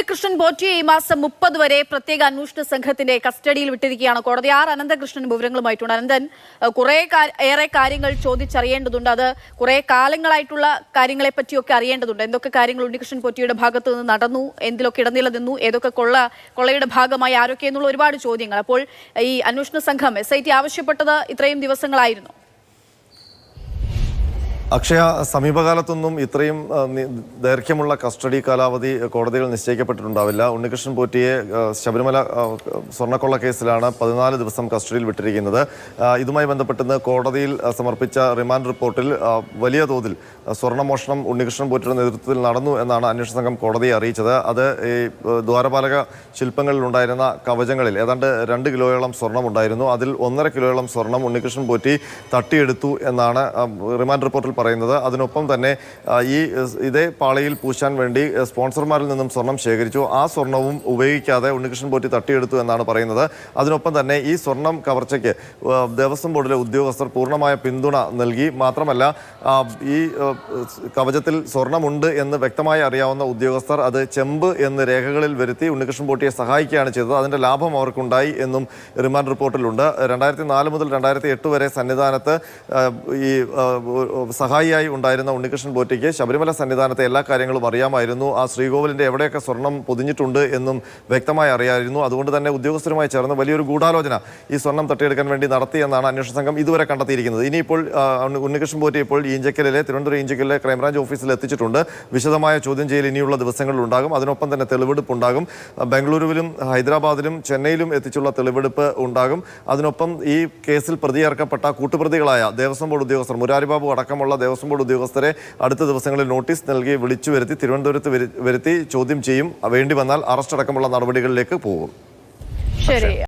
ഉണ്ണികൃഷ്ണൻ പോറ്റിയെ ഈ മാസം 30 വരെ പ്രത്യേക അന്വേഷണ സംഘത്തിന്റെ കസ്റ്റഡിയിൽ വിട്ടിരിക്കുകയാണ് കോടതി. അനന്തകൃഷ്ണൻ വിവരങ്ങളുമായിട്ടുണ്ട്. അനന്തൻ, ഏറെ കാര്യങ്ങൾ ചോദിച്ചറിയേണ്ടതുണ്ട്. അത് കുറെ കാലങ്ങളായിട്ടുള്ള കാര്യങ്ങളെ പറ്റിയൊക്കെ അറിയേണ്ടതുണ്ട്. എന്തൊക്കെ കാര്യങ്ങൾ ഉണ്ണികൃഷ്ണൻ പോറ്റിയുടെ ഭാഗത്ത് നിന്ന് നടന്നു, എന്തിലൊക്കെ ഇടനില നിന്നു, ഏതൊക്കെ കൊള്ളയുടെ ഭാഗമായി ആരൊക്കെ എന്നുള്ള ഒരുപാട് ചോദ്യങ്ങൾ. അപ്പോൾ ഈ അന്വേഷണ സംഘം SIT ആവശ്യപ്പെട്ടത് ഇത്രയും ദിവസങ്ങളായിരുന്നു. അക്ഷയ, സമീപകാലത്തൊന്നും ഇത്രയും ദൈർഘ്യമുള്ള കസ്റ്റഡി കാലാവധി കോടതികൾ നിശ്ചയിക്കപ്പെട്ടിട്ടുണ്ടാവില്ല. ഉണ്ണികൃഷ്ണൻ പോറ്റിയെ ശബരിമല സ്വർണ്ണക്കൊള്ള കേസിലാണ് 14 ദിവസം കസ്റ്റഡിയിൽ വിട്ടിരിക്കുന്നത്. ഇതുമായി ബന്ധപ്പെട്ട് കോടതിയിൽ സമർപ്പിച്ച റിമാൻഡ് റിപ്പോർട്ടിൽ വലിയ തോതിൽ സ്വർണ്ണമോഷണം ഉണ്ണികൃഷ്ണൻ പോറ്റിയുടെ നേതൃത്വത്തിൽ നടന്നു എന്നാണ് അന്വേഷണ സംഘം കോടതിയെ അറിയിച്ചത്. അത് ഈ ദ്വാരപാലക ശില്പങ്ങളിലുണ്ടായിരുന്ന കവചങ്ങളിൽ ഏതാണ്ട് 2 കിലോയോളം സ്വർണം ഉണ്ടായിരുന്നു. അതിൽ 1.5 കിലോയോളം സ്വർണം ഉണ്ണികൃഷ്ണൻ പോറ്റി തട്ടിയെടുത്തു എന്നാണ് റിമാൻഡ് റിപ്പോർട്ടിൽ പറയുന്നത്. അതിനൊപ്പം തന്നെ ഇതേ പാളിയിൽ പൂശാൻ വേണ്ടി സ്പോൺസർമാരിൽ നിന്നും സ്വർണം ശേഖരിച്ചു. ആ സ്വർണവും ഉപയോഗിക്കാതെ ഉണ്ണികൃഷ്ണൻ പോറ്റി തട്ടിയെടുത്തു എന്നാണ് പറയുന്നത്. അതിനൊപ്പം തന്നെ ഈ സ്വർണം കവർച്ചയ്ക്ക് ദേവസ്വം ബോർഡിലെ ഉദ്യോഗസ്ഥർ പൂർണ്ണമായ പിന്തുണ നൽകി. മാത്രമല്ല, ഈ കവചത്തിൽ സ്വർണമുണ്ട് എന്ന് വ്യക്തമായി അറിയാവുന്ന ഉദ്യോഗസ്ഥർ അത് ചെമ്പ് എന്ന് രേഖകളിൽ വരുത്തി ഉണ്ണികൃഷ്ണൻ പോറ്റിയെ സഹായിക്കുകയാണ് ചെയ്തത്. അതിൻ്റെ ലാഭം അവർക്കുണ്ടായി എന്നും റിമാൻഡ് റിപ്പോർട്ടിലുണ്ട്. 2004 മുതൽ 2008 വരെ സന്നിധാനത്ത് ഈ സഹായിയായി ഉണ്ടായിരുന്ന ഉണ്ണികൃഷ്ണൻ പോറ്റിക്ക് ശബരിമല സന്നിധാനത്തെ എല്ലാ കാര്യങ്ങളും അറിയാമായിരുന്നു. ആ ശ്രീകോവിലിൻ്റെ എവിടെയൊക്കെ സ്വർണം പൊതിഞ്ഞിട്ടുണ്ട് എന്നും വ്യക്തമായി അറിയാമായിരുന്നു. അതുകൊണ്ട് തന്നെ ഉദ്യോഗസ്ഥരുമായി ചേർന്ന് വലിയൊരു ഗൂഢാലോചന ഈ സ്വർണം തട്ടിയെടുക്കാൻ വേണ്ടി നടത്തിയെന്നാണ് അന്വേഷണ സംഘം ഇതുവരെ കണ്ടെത്തിയിരിക്കുന്നത്. ഇനിയിപ്പോൾ ഉണ്ണികൃഷ്ണൻ പോറ്റി ഇപ്പോൾ തിരുവനന്തപുരം ഈഞ്ചക്കലിലെ ക്രൈംബ്രാഞ്ച് ഓഫീസിൽ എത്തിച്ചിട്ടുണ്ട്. വിശദമായ ചോദ്യം ചെയ്യൽ ഇനിയുള്ള ദിവസങ്ങളിൽ ഉണ്ടാകും. അതിനൊപ്പം തന്നെ തെളിവെടുപ്പ് ഉണ്ടാകും. ബംഗളൂരുവിലും ഹൈദരാബാദിലും ചെന്നൈയിലും എത്തിച്ചുള്ള തെളിവെടുപ്പ് ഉണ്ടാകും. അതിനൊപ്പം ഈ കേസിൽ പ്രതിയേർക്കപ്പെട്ട കൂട്ടുപ്രതികളായ ദേവസ്വം ബോർഡ് ഉദ്യോഗസ്ഥർ മുരാരിബാബു അടക്കമുള്ള ദേവസ്വം ബോർഡ് ഉദ്യോഗസ്ഥരെ അടുത്ത ദിവസങ്ങളിൽ നോട്ടീസ് നൽകി വിളിച്ചു വരുത്തി തിരുവനന്തപുരത്ത് വരുത്തി ചോദ്യം ചെയ്യും. വേണ്ടി വന്നാൽ അറസ്റ്റ് അടക്കമുള്ള നടപടികളിലേക്ക് പോകും. ശരി.